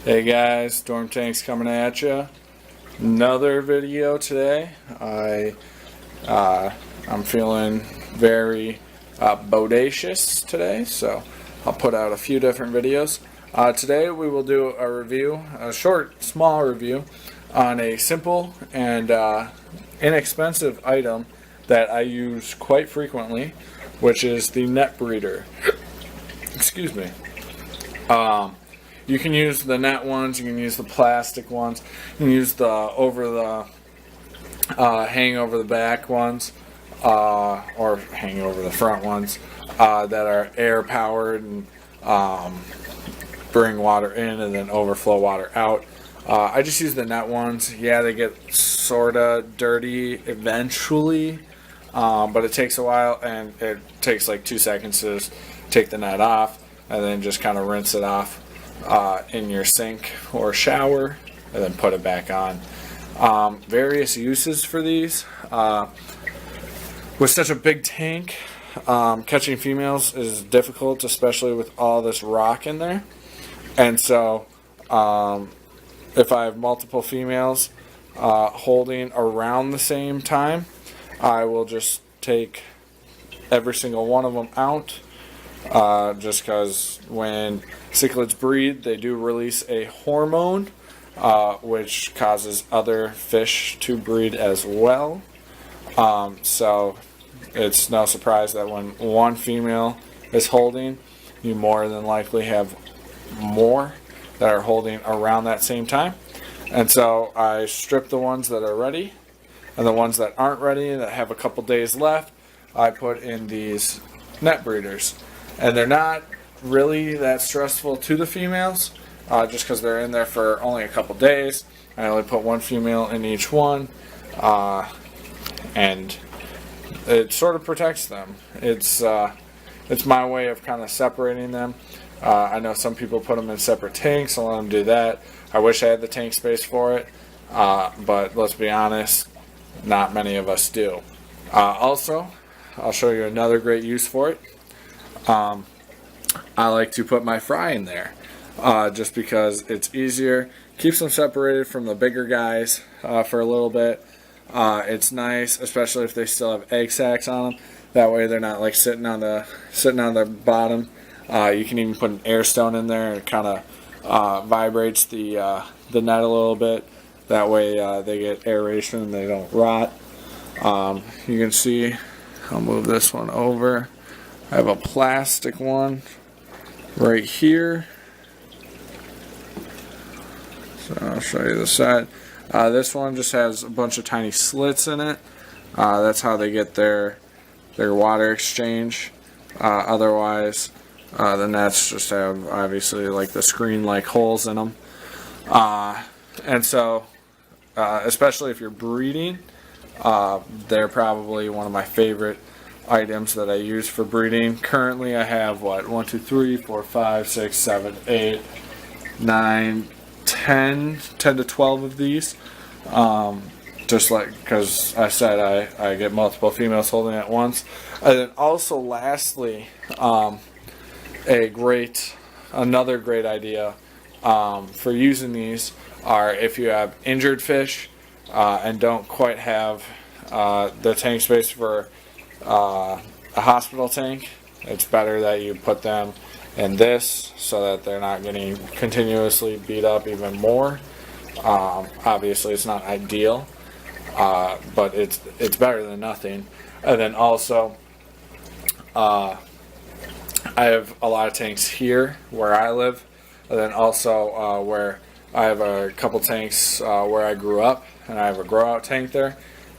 Hey guys, Storm Tanks coming at you. Another video today. I'm feeling very bodacious today, so I'll put out a few different videos. Today we will do a review, a short, small review on a simple and inexpensive item that I use quite frequently, which is the net breeder. Excuse me. You can use the net ones, you can use the plastic ones, you can use the hang over the back ones, or hang over the front ones that are air powered and bring water in and then overflow water out. I just use the net ones. Yeah, they get sorta dirty eventually, but it takes a while, and it takes like 2 seconds to take the net off and then just kind of rinse it off in your sink or shower and then put it back on. Various uses for these. With such a big tank, catching females is difficult, especially with all this rock in there. And so if I have multiple females holding around the same time, I will just take every single one of them out. Just because when cichlids breed, they do release a hormone which causes other fish to breed as well. So it's no surprise that when one female is holding, you more than likely have more that are holding around that same time. And so I strip the ones that are ready, and the ones that aren't ready, that have a couple days left, I put in these net breeders. And they're not really that stressful to the females, just because they're in there for only a couple days. I only put one female in each one, and it sort of protects them. It's my way of kind of separating them. I know some people put them in separate tanks. I'll let them do that. I wish I had the tank space for it, but let's be honest, not many of us do. Also, I'll show you another great use for it. I like to put my fry in there, just because it's easier, keeps them separated from the bigger guys for a little bit. It's nice, especially if they still have egg sacs on them. That way they're not like sitting on the bottom. You can even put an air stone in there, and it kind of vibrates the net a little bit. That way they get aeration and they don't rot. You can see, I'll move this one over. I have a plastic one right here, so I'll show you the side. This one just has a bunch of tiny slits in it. That's how they get their water exchange. Otherwise, the nets just have obviously like the screen-like holes in them. And so, especially if you're breeding, they're probably one of my favorite items that I use for breeding. Currently I have 1, 2, 3, 4, 5, 6, 7, 8, 9, 10 to 12 of these. Just like, because I said I get multiple females holding at once. And then also lastly, another great idea for using these are if you have injured fish and don't quite have the tank space for a hospital tank. It's better that you put them in this so that they're not getting continuously beat up even more. Obviously it's not ideal, but it's better than nothing. And then also I have a lot of tanks here where I live, and then also where I have a couple tanks where I grew up, and I have a grow out tank there.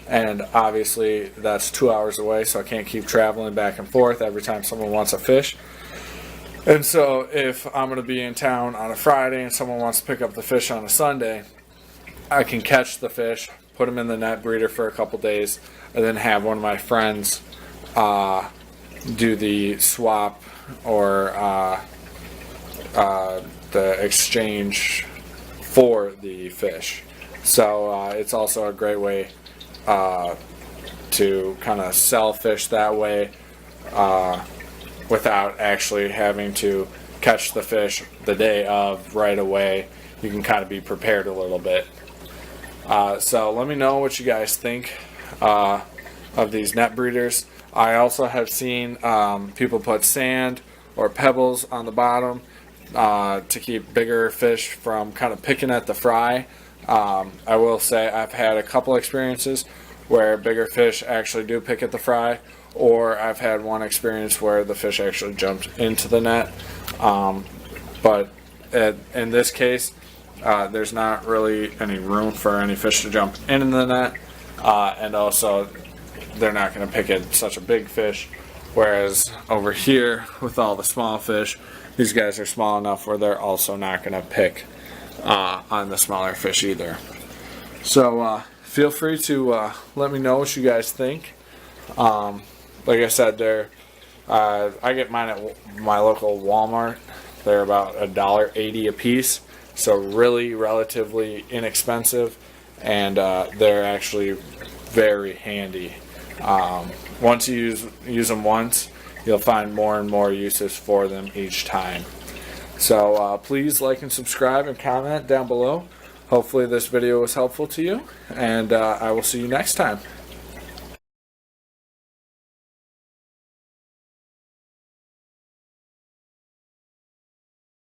And obviously that's 2 hours away, so I can't keep traveling back and forth every time someone wants a fish. And so if I'm going to be in town on a Friday and someone wants to pick up the fish on a Sunday, I can catch the fish, put them in the net breeder for a couple days, and then have one of my friends do the swap or the exchange for the fish. So it's also a great way to kind of sell fish that way without actually having to catch the fish the day of right away you can kind of be prepared a little bit. So let me know what you guys think of these net breeders. I also have seen people put sand or pebbles on the bottom to keep bigger fish from kind of picking at the fry. I will say I've had a couple experiences where bigger fish actually do pick at the fry, or I've had one experience where the fish actually jumped into the net. But in this case, there's not really any room for any fish to jump into the net, and also they're not going to pick at such a big fish, whereas over here with all the small fish, these guys are small enough where they're also not going to pick on the smaller fish either. So feel free to let me know what you guys think. Like I said, I get mine at my local Walmart. They're about $1.80 a piece, so really relatively inexpensive, and they're actually very handy. Once you use them once, you'll find more and more uses for them each time. So please like and subscribe and comment down below. Hopefully this video was helpful to you, and I will see you next time.